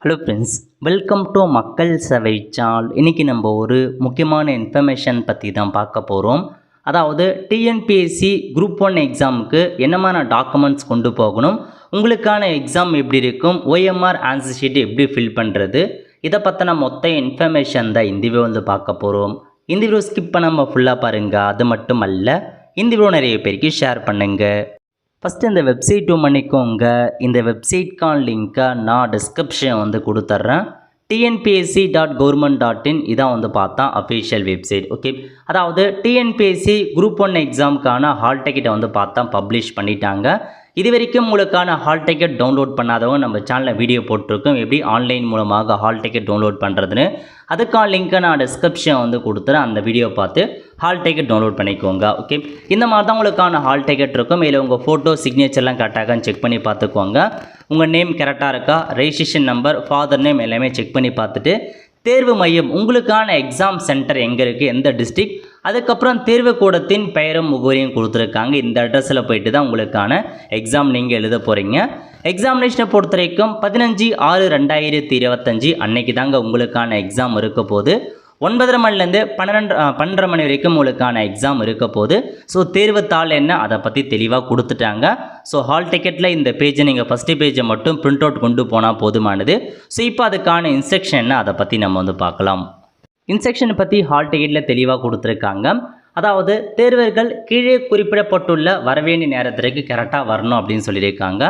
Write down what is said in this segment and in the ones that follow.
Hello friends, welcome to மக்கள் சேவை channel. இன்றைக்கி நம்ம ஒரு முக்கியமான இன்ஃபர்மேஷன் பற்றி தான் பார்க்க போகிறோம். அதாவது டிஎன்பிஎஸ்சி குரூப் 1 எக்ஸாமுக்கு என்னமான டாக்குமெண்ட்ஸ் கொண்டு போகணும், உங்களுக்கான எக்ஸாம் எப்படி இருக்கும், OMR ஆன்சர் ஷீட் எப்படி ஃபில் பண்ணுறது, இதை பற்றின மொத்த இன்ஃபர்மேஷன் தான் இந்த வீடியோ வந்து பார்க்க போகிறோம். இந்த வீடியோ ஸ்கிப் பண்ணாமல் ஃபுல்லாக பாருங்கள். அது மட்டும் அல்ல, இந்த வீடியோ நிறைய பேருக்கு ஷேர் பண்ணுங்கள். ஃபஸ்ட்டு இந்த வெப்சைட் பண்ணிக்கோங்க. இந்த வெப்சைட்கான லிங்க்கை நான் டிஸ்கிரிப்ஷன் வந்து கொடுத்துட்றேன். tnpsc.government.in இதான் வந்து பார்த்தா அஃபிஷியல் வெப்சைட். ஓகே, அதாவது டிஎன்பிஎஸ்சி குரூப் 1 எக்ஸாமுக்கான ஹால் டிக்கெட்டை வந்து பார்த்தா பப்ளிஷ் பண்ணிட்டாங்க. இது வரைக்கும் உங்களுக்கான ஹால் டிக்கெட் டவுன்லோட் பண்ணாதவங்க நம்ம சேனலில் வீடியோ போட்டிருக்கோம், எப்படி ஆன்லைன் மூலமாக ஹால் டிக்கெட் டவுன்லோட் பண்ணுறதுன்னு. அதுக்கான லிங்க்கை நான் டிஸ்கிரிப்ஷன் வந்து கொடுத்துறேன். அந்த வீடியோ பார்த்து ஹால் டிக்கெட் டவுன்லோட் பண்ணிக்கோங்க. ஓகே, இந்த மாதிரி தான் உங்களுக்கான ஹால் டிக்கெட் இருக்கும். இதில் உங்கள் ஃபோட்டோ சிக்னேச்சர்லாம் கரெக்டாகான்னு செக் பண்ணி பார்த்துக்கோங்க. உங்கள் நேம் கரெக்டாக இருக்கா, ரெஜிஸ்ட்ரேஷன் நம்பர், ஃபாதர் நேம் எல்லாமே செக் பண்ணி பார்த்துட்டு தேர்வு மையம், உங்களுக்கான எக்ஸாம் சென்டர் எங்கே இருக்குது, எந்த டிஸ்ட்ரிக்ட், அதுக்கப்புறம் தேர்வு கூடத்தின் பெயரும் முகவரியும் கொடுத்துருக்காங்க. இந்த அட்ரஸில் போயிட்டு தான் உங்களுக்கான எக்ஸாம் நீங்கள் எழுத போகிறீங்க. எக்ஸாமினேஷனை பொறுத்த வரைக்கும் 15/6/2025 அன்னைக்கு தாங்க உங்களுக்கான எக்ஸாம் இருக்க போது. 9:30 மணிலேருந்து 12:30 மணி வரைக்கும் உங்களுக்கான எக்ஸாம் இருக்க போது. ஸோ தேர்வுத்தாள் என்ன அதை பற்றி தெளிவாக கொடுத்துட்டாங்க. ஸோ ஹால் டிக்கெட்டில் இந்த பேஜை நீங்கள் ஃபஸ்ட்டு பேஜை மட்டும் பிரிண்ட் அவுட் கொண்டு போனால் போதுமானது. ஸோ இப்போ அதுக்கான இன்ஸ்ட்ரக்ஷன் என்ன அதை பற்றி நம்ம வந்து பார்க்கலாம். இன்ஸ்ட்ரக்ஷனை பற்றி ஹால் டிக்கெட்டில் தெளிவாக கொடுத்துருக்காங்க. அதாவது தேர்வர்கள் கீழே குறிப்பிடப்பட்டுள்ள வரவேண்டிய நேரத்திற்கு கரெக்டாக வரணும் அப்படின்னு சொல்லியிருக்காங்க.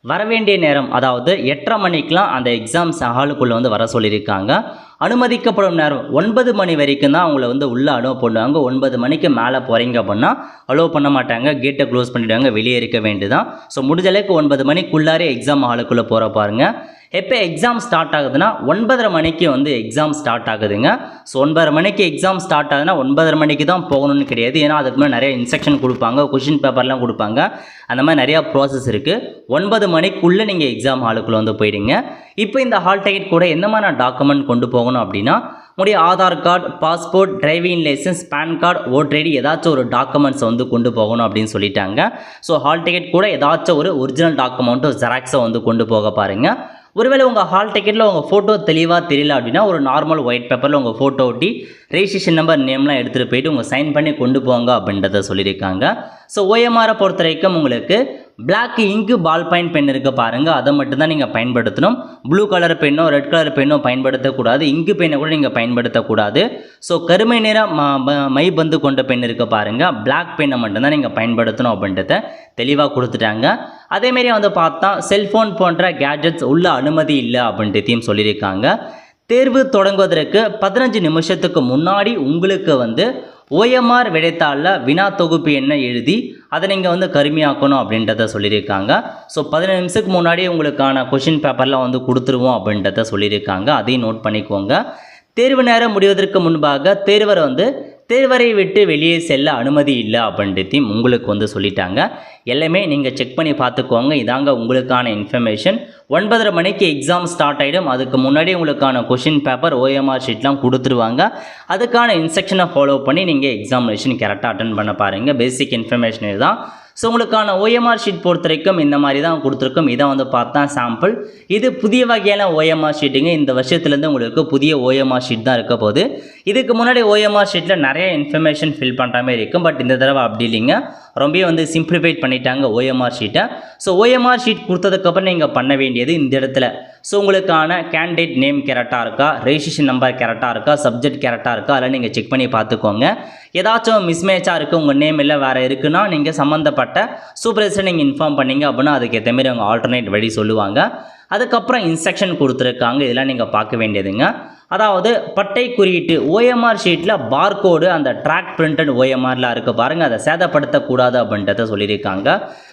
வரவேண்டிய நேரம் அதாவது 8:30 மணிக்கெலாம் அந்த எக்ஸாம்ஸ் ஹாலுக்குள்ளே வந்து வர சொல்லியிருக்காங்க. அனுமதிக்கப்படும் நேரம் 9 மணி வரைக்கும் தான் அவங்கள வந்து உள்ளே அலோவ் பண்ணுவாங்க. 9 மணிக்கு மேலே போகிறீங்க அப்படின்னா அலோவ் பண்ண மாட்டாங்க, கேட்டை க்ளோஸ் பண்ணிவிடுவாங்க, வெளியே இருக்க வேண்டியதான். ஸோ முடிஞ்ச அளவுக்கு 9 மணிக்குள்ளாரே எக்ஸாம் ஹாலுக்குள்ளே போகிற பாருங்கள். எப்போ எக்ஸாம் ஸ்டார்ட் ஆகுதுன்னா 9:30 மணிக்கு வந்து எக்ஸாம் ஸ்டார்ட் ஆகுதுங்க. ஸோ 9:30 மணிக்கு எக்ஸாம் ஸ்டார்ட் ஆகுதுன்னா 9:30 மணிக்கு தான் போகணும்னு கிடையாது. ஏன்னா அதுக்கு மேலே நிறைய இன்ஸ்ட்ரக்ஷன் கொடுப்பாங்க, கொஷின் பேப்பர்லாம் கொடுப்பாங்க, அந்த மாதிரி நிறையா ப்ராசஸ் இருக்குது. 9 மணிக்குள்ளே நீங்கள் எக்ஸாம் ஹாலுக்குள்ளே வந்து போயிடுங்க. இப்போ இந்த ஹால் டிக்கெட் கூட என்னமான டாக்குமெண்ட் கொண்டு போகணும் அப்படின்னா, உங்களுடைய Aadhaar card, passport, driving licence, PAN card, voter ID ஏதாச்சும் ஒரு டாக்குமெண்ட்ஸை வந்து கொண்டு போகணும் அப்படின்னு சொல்லிட்டாங்க. ஸோ ஹால் டிக்கெட் கூட ஏதாச்சும் ஒரு ஒரிஜினல் டாக்குமெண்ட்டோ ஜெராக்ஸை வந்து கொண்டு போக பாருங்கள். ஒருவேளை உங்கள் ஹால் டிக்கெட்டில் உங்கள் ஃபோட்டோ தெளிவாக தெரியல அப்படின்னா ஒரு நார்மல் ஒயிட் பேப்பரில் உங்கள் ஃபோட்டோ ஒட்டி ரெஜிஸ்ட்ரேஷன் நம்பர், நேம்லாம் எடுத்துகிட்டு போயிட்டு உங்கள் சைன் பண்ணி கொண்டு போங்க அப்படின்றத சொல்லியிருக்காங்க. ஸோ OMR பொறுத்த வரைக்கும் உங்களுக்கு பிளாக் இங்கு பால் பாயிண்ட் பென் இருக்க பாருங்கள், அதை மட்டும்தான் நீங்கள் பயன்படுத்தணும். ப்ளூ கலர் பென்னோ ரெட் கலர் பென்னோ பயன்படுத்தக்கூடாது, இங்கு பெண்ணை கூட நீங்கள் பயன்படுத்தக்கூடாது. ஸோ கருமை நிற மை பந்து கொண்ட பெண் இருக்க பாருங்கள், பிளாக் பெண்ணை மட்டும்தான் நீங்கள் பயன்படுத்தணும் அப்படின்றத தெளிவாக கொடுத்துட்டாங்க. அதேமாரி வந்து பார்த்தா செல்ஃபோன் போன்ற கேட்ஜெட்ஸ் உள்ள அனுமதி இல்லை அப்படின்றதையும் சொல்லியிருக்காங்க. தேர்வு தொடங்குவதற்கு 15 நிமிஷத்துக்கு முன்னாடி உங்களுக்கு வந்து OMR விடைத்தாளில் வினா தொகுப்பு என்ன எழுதி அதை நீங்கள் வந்து கருமையாக்கணும் அப்படின்றத சொல்லியிருக்காங்க. ஸோ 15 நிமிஷத்துக்கு முன்னாடி உங்களுக்கான கொஷின் பேப்பர்லாம் வந்து கொடுத்துருவோம் அப்படின்றத சொல்லியிருக்காங்க. அதையும் நோட் பண்ணிக்கோங்க. தேர்வு நேரம் முடிவதற்கு முன்பாக தேர்வரை வந்து தேர்வரை விட்டு வெளியே செல்ல அனுமதி இல்லை அப்படின்றதையும் உங்களுக்கு வந்து சொல்லிட்டாங்க. எல்லாமே நீங்கள் செக் பண்ணி பார்த்துக்கோங்க. இதாங்க உங்களுக்கான இன்ஃபர்மேஷன். 9:30 மணிக்கு எக்ஸாம் ஸ்டார்ட் ஆகிடும். அதுக்கு முன்னாடி உங்களுக்கான கொஷின் பேப்பர், OMR ஷீட்லாம் கொடுத்துருவாங்க. அதுக்கான இன்ஸ்ட்ரக்ஷனை ஃபாலோ பண்ணி நீங்கள் எக்ஸாமினேஷன் கரெக்டாக அட்டன் பண்ண பாருங்கள். பேசிக் இன்ஃபர்மேஷன் இதுதான். ஸோ உங்களுக்கான OMR ஷீட் பொறுத்த வரைக்கும் இந்த மாதிரி தான் கொடுத்துருக்கோம். இதை வந்து பார்த்தா சாம்பிள். இது புதிய வகையான OMR ஷீட்டுங்க. இந்த வருஷத்துலேருந்து உங்களுக்கு புதிய OMR ஷீட் தான் இருக்க போகுது. இதுக்கு முன்னாடி OMR ஷீட்டில் நிறைய இன்ஃபர்மேஷன் ஃபில் பண்ணுற மாதிரி இருக்கும். பட் இந்த தடவை அப்படி இல்லைங்க, ரொம்ப வந்து சிம்பிளிஃபைட் பண்ணிட்டாங்க OMR ஷீட்டை. ஸோ OMR ஷீட் கொடுத்ததுக்கப்புறம் நீங்கள் பண்ண வேண்டியது இந்த இடத்துல, ஸோ உங்களுக்கான கேண்டிடேட் நேம் கரெக்டாக இருக்கா, ரெஜிஸ்ட்ரேஷன் நம்பர் கரெக்டாக இருக்கா, சப்ஜெக்ட் கரெக்டாக இருக்கா, அதெல்லாம் நீங்கள் செக் பண்ணி பார்த்துக்கோங்க. ஏதாச்சும் மிஸ்மேட்சாக இருக்குது, உங்கள் நேம் இல்லை வேறு இருக்குன்னா நீங்கள் சம்மந்தப்பட்ட சூப்பர்வைசரை நீங்கள் இன்ஃபார்ம் பண்ணிங்க அப்படின்னா அதுக்கு ஏற்ற மாதிரி அவங்க ஆல்டர்னேட் வழி சொல்லுவாங்க. அதுக்கப்புறம் இன்ஸ்ட்ரக்ஷன் கொடுத்துருக்காங்க, இதெல்லாம் நீங்கள் பார்க்க வேண்டியதுங்க. அதாவது பட்டை குறியீட்டு OMR ஷீட்டில் பார்கோடு அந்த ட்ராக் பிரிண்டட் OMRலாம் இருக்குது பாருங்கள், அதை சேதப்படுத்தக்கூடாது அப்படின்றத சொல்லியிருக்காங்க.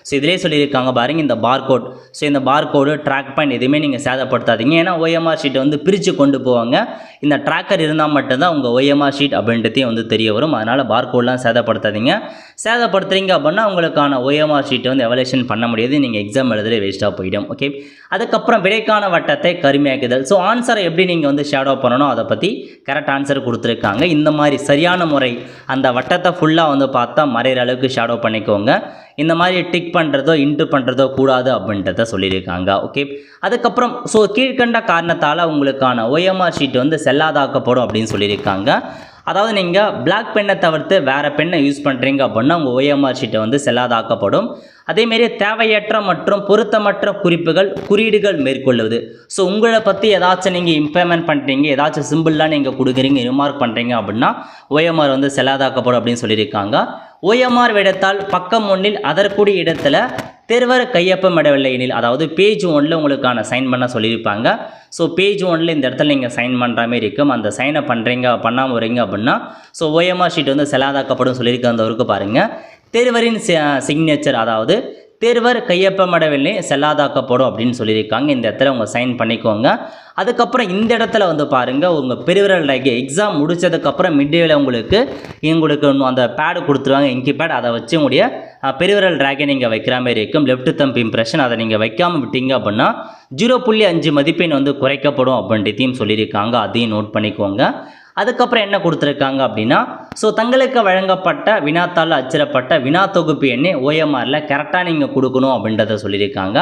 ஸோ இதிலே சொல்லியிருக்காங்க பாருங்கள், இந்த பார்கோட், ஸோ இந்த பார்கோடு ட்ராக் பாயிண்ட் எதுவுமே நீங்கள் சேதப்படுத்தாதீங்க. ஏன்னா OMR ஷீட்டை வந்து பிரித்து கொண்டு போவாங்க. இந்த ட்ராக்கர் இருந்தால் மட்டும்தான் உங்கள் OMR ஷீட் அப்படின்றதையும் வந்து தெரிய வரும். அதனால் பார்கோடெலாம் சேதப்படுத்தாதீங்க. சேதப்படுத்துறீங்க அப்படின்னா உங்களுக்கான OMR ஷீட்டை வந்து எவலேஷன் பண்ண முடியாது, நீங்கள் எக்ஸாம் எழுதுகிற வேஸ்ட்டாக போயிடும். ஓகே, அதுக்கப்புறம் விடைக்கான வட்டத்தை கருமையாக்குதல். ஸோ ஆன்சரை எப்படி நீங்கள் வந்து ஷேடோ பண்ணணும் அதை பற்றி கரெக்ட் ஆன்சர் கொடுத்துருக்காங்க. இந்த மாதிரி சரியான முறை அந்த வட்டத்தை ஃபுல்லாக வந்து பார்த்தா மறைகிற அளவுக்கு ஷேடோ பண்ணிக்கோங்க. இந்த மாதிரி டிக் பண்ணுறதோ இன்ட்டு பண்ணுறதோ கூடாது அப்படின்றத சொல்லியிருக்காங்க. ஓகே, அதுக்கப்புறம் ஸோ கீழ்கண்ட காரணத்தால் உங்களுக்கான OMR ஷீட் வந்து செல்லாதாக்கப்படும் அப்படின்னு சொல்லியிருக்காங்க. அதாவது நீங்கள் பிளாக் பெண்ணை தவிர்த்து வேறு பெண்ணை யூஸ் பண்ணுறீங்க அப்படின்னா உங்கள் OMR ஷீட்டை வந்து செல்லாதாக்கப்படும். அதேமாரி தேவையற்ற மற்றும் பொருத்தமற்ற குறியீடுகள் மேற்கொள்ளுவது. ஸோ உங்களை பற்றி ஏதாச்சும் நீங்கள் இம்ப்ளிமெண்ட் பண்ணுறீங்க, ஏதாச்சும் சிம்பிள்லாம் நீங்கள் கொடுக்குறீங்க, ரிமார்க் பண்ணுறீங்க அப்படின்னா OMR வந்து செல்லாதாக்கப்படும் அப்படின்னு சொல்லியிருக்காங்க. OMR விடத்தால் பக்கம் 1 அதற்குரிய இடத்துல தேர்வர் கையொப்பமிடவில்லை எனில், அதாவது பேஜ் 1 உங்களுக்கான சைன் பண்ண சொல்லியிருப்பாங்க. ஸோ பேஜ் 1 இந்த இடத்துல நீங்கள் சைன் பண்ணுற மாதிரி இருக்கும். அந்த சைனை பண்ணாமல் வரீங்க அப்படின்னா ஸோ OMR ஷீட் வந்து செல்லாதாக்கப்படும் சொல்லியிருக்க அந்த ஒருக்கு பாருங்கள். தேர்வரின் சிக்னேச்சர், அதாவது தேர்வர் கையொப்பமிடவில்லை செல்லாதாக்கப்படும் அப்படின்னு சொல்லியிருக்காங்க. இந்த இடத்துல உங்கள் சைன் பண்ணிக்கோங்க. அதுக்கப்புறம் இந்த இடத்துல வந்து பாருங்கள், உங்கள் பெருவிரல் ரேகை எக்ஸாம் முடித்ததுக்கப்புறம் மிட்டேவில் உங்களுக்கு அந்த பேடு கொடுத்துருவாங்க, இங்கி பேட். அதை வச்சு உங்களுடைய பெருவிரல் ரேகை நீங்கள் வைக்கிற மாதிரி இருக்கும். லெஃப்ட் தம்ப் இம்ப்ரெஷன் அதை நீங்கள் வைக்காமல் விட்டீங்க அப்படின்னா 0.5 மதிப்பெண் வந்து குறைக்கப்படும் அப்படின்றதையும் சொல்லியிருக்காங்க. அதையும் நோட் பண்ணிக்கோங்க. அதுக்கப்புறம் என்ன கொடுத்துருக்காங்க அப்படின்னா, ஸோ தங்களுக்கு வழங்கப்பட்ட வினாத்தாள் அச்சிடப்பட்ட வினா தொகுப்பு எண்ணை OMRல கரெக்டாக நீங்கள் கொடுக்கணும் அப்படின்றத சொல்லியிருக்காங்க.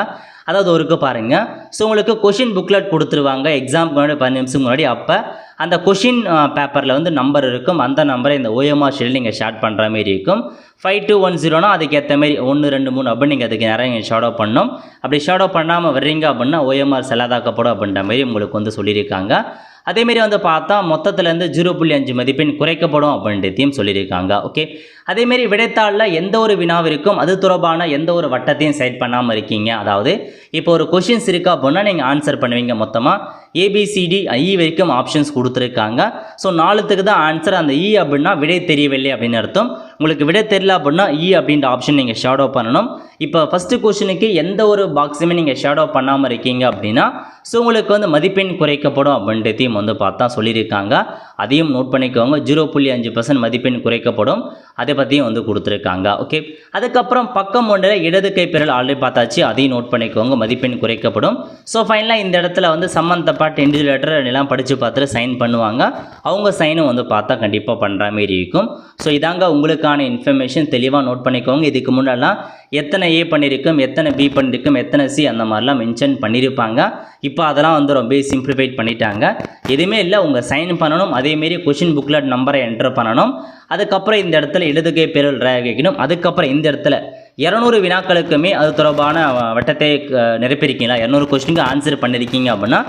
அதாவது ஒருக்கு பாருங்கள், ஸோ உங்களுக்கு கொஷின் புக்லெட் கொடுத்துருவாங்க எக்ஸாமுக்கு முன்னாடி 10 நிமிஷம் முன்னாடி. அப்போ அந்த கொஷின் பேப்பரில் வந்து நம்பர் இருக்கும். அந்த நம்பரை இந்த OMR ஷீட்டில் நீங்கள் ஷேட் பண்ணுற மாதிரி இருக்கும். 5210னா அதுக்கேற்ற மாதிரி 1 2 3 அப்படின்னு நீங்கள் அதுக்கு நிறைய நீங்கள் ஷேடோ பண்ணணும். அப்படி ஷேடோ பண்ணாமல் வர்றீங்க அப்படின்னா OMR செல்லாதாக்கப்படும் அப்படின்ற மாதிரி உங்களுக்கு வந்து சொல்லியிருக்காங்க. அதேமாரி வந்து பார்த்தா மொத்தத்துலேருந்து 0.5 மதிப்பெண் குறைக்கப்படும் அப்படின்றதையும் சொல்லியிருக்காங்க. ஓகே, அதேமாரி விடைத்தாளில் எந்த ஒரு வினாவிற்கும் அது தொடர்பான எந்த ஒரு வட்டத்தையும் செட் பண்ணாமல் இருக்கீங்க. அதாவது இப்போ ஒரு கொஷின்ஸ் இருக்கா அப்படின்னா நீங்கள் ஆன்சர் பண்ணுவீங்க. மொத்தமாக ABCD I வரைக்கும் ஆப்ஷன்ஸ் கொடுத்துருக்காங்க. ஸோ 4த்துக்கு தான் ஆன்சர். அந்த E அப்படின்னா விடை தெரியவில்லை அப்படின்னு அர்த்தம். உங்களுக்கு விடை தெரியல அப்படின்னா E அப்படின்ற ஆப்ஷன் நீங்கள் ஷேடோ பண்ணணும். இப்போ ஃபஸ்ட்டு கொஷனுக்கு எந்த ஒரு பாக்ஸுமே நீங்கள் ஷேடோ பண்ணாமல் இருக்கீங்க அப்படின்னா ஸோ உங்களுக்கு வந்து மதிப்பெண் குறைக்கப்படும் அப்படின்றதையும் வந்து பார்த்தா சொல்லியிருக்காங்க. அதையும் நோட் பண்ணிக்கோங்க. 0.5% மதிப்பெண் குறைக்கப்படும், அதை பற்றியும் வந்து கொடுத்துருக்காங்க. ஓகே, அதுக்கப்புறம் பக்கம் 1 இடது கைப்பெறல் ஆல்ரெடி பார்த்தாச்சு, அதையும் நோட் பண்ணிக்கோங்க, மதிப்பெண் குறைக்கப்படும். ஸோ ஃபைனலாக இந்த இடத்துல வந்து சம்மந்தப்பட்ட இண்டிவிஜுவல் எல்லாம் படித்து பார்த்துட்டு சைன் பண்ணுவாங்க. அவங்க சைனும் வந்து பார்த்தா கண்டிப்பாக பண்ணுற மாதிரி இருக்கும். ஸோ இதாங்க உங்களுக்கான இன்ஃபர்மேஷன், தெளிவாக நோட் பண்ணிக்கோங்க. இதுக்கு முன்னெல்லாம் எத்தனை A பண்ணியிருக்கும், எத்தனை B பண்ணியிருக்கும், எத்தனை C அந்த மாதிரிலாம் மென்ஷன் பண்ணியிருப்பாங்க. இப்போ அதெல்லாம் வந்து ரொம்ப சிம்பிளிஃபைட் பண்ணிட்டாங்க. எதுவுமே இல்லை, உங்கள் சைன் பண்ணணும். அதேமாரி கொஷின் புக்லெட் நம்பரை என்டர் பண்ணணும். அதுக்கப்புறம் இந்த இடத்துல இடதுகை பெறல் ரேகைக்கணும். அதுக்கப்புறம் இந்த இடத்துல 200 வினாக்களுக்குமே அது தொடர்பான வட்டத்தை நிரப்பியிருக்கீங்களா, 200 கொஸ்டினுக்கு ஆன்சர் பண்ணியிருக்கீங்க அப்படின்னா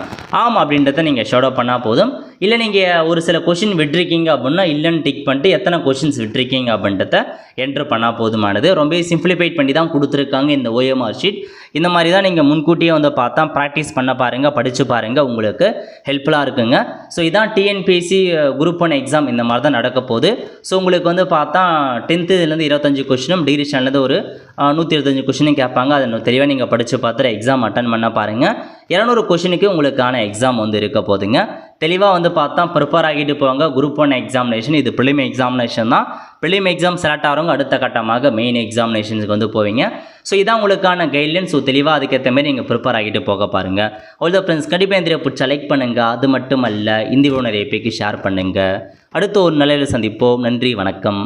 ஆம் அப்படின்றத நீங்கள் ஷேடோ பண்ணால் போதும். இல்லை நீங்கள் ஒரு சில கொஷின் விட்டுருக்கீங்க அப்படின்னா இல்லைன்னு டிக் பண்ணிட்டு எத்தனை கொஷின்ஸ் விட்டுருக்கீங்க அப்படின்றத என்ட்ரு பண்ணால் போதுமானது. ரொம்ப சிம்பிளிஃபைட் பண்ணி தான் கொடுத்துருக்காங்க இந்த OMR ஷீட். இந்த மாதிரி தான் நீங்கள் முன்கூட்டியே வந்து பார்த்தா ப்ராக்டிஸ் பண்ண பாருங்கள், படித்து பாருங்கள், உங்களுக்கு ஹெல்ப்ஃபுல்லாக இருக்குங்க. ஸோ இதான் TNPSC குரூப் 1 எக்ஸாம் இந்த மாதிரி தான் நடக்க போகுது. ஸோ உங்களுக்கு வந்து பார்த்தா 10th இதுலேருந்து 25 கொஷினும் டிகிரி சேனல்லேருந்து ஒரு 125 கொஷினும் கேட்பாங்க. அதை தெளிவாக நீங்கள் படித்து பார்த்துட்டு எக்ஸாம் அட்டன் பண்ண பாருங்கள். 200 கொஷினுக்கு உங்களுக்கான எக்ஸாம் வந்து இருக்க போதுங்க. தெளிவாக வந்து பார்த்தா ப்ரிப்பேர் ஆகிட்டு போவாங்க. குரூப் 1 எக்ஸாமினேஷன் இது ப்ரிலிம் எக்ஸாமினேஷன் தான். ப்ரிலிம் எக்ஸாம் செலக்ட் ஆகிறவங்க அடுத்த கட்டமாக மெயின் எக்ஸாமினேஷனுக்கு வந்து போவீங்க. ஸோ இதான் உங்களுக்கான கைட்லைன். ஸோ தெளிவாக அதுக்கேற்ற மாதிரி நீங்கள் ப்ரிப்பேர் ஆகிட்டு போக பாருங்கள். அவ்வளோ ஃப்ரெண்ட்ஸ், கண்டிப்பாக இந்த பிடிச்சா லைக் பண்ணுங்கள். அது மட்டும் அல்ல, இந்த வீடியோ நிறைய பேருக்கு ஷேர் பண்ணுங்கள். அடுத்த ஒரு நிலையில் சந்திப்போம். நன்றி, வணக்கம்.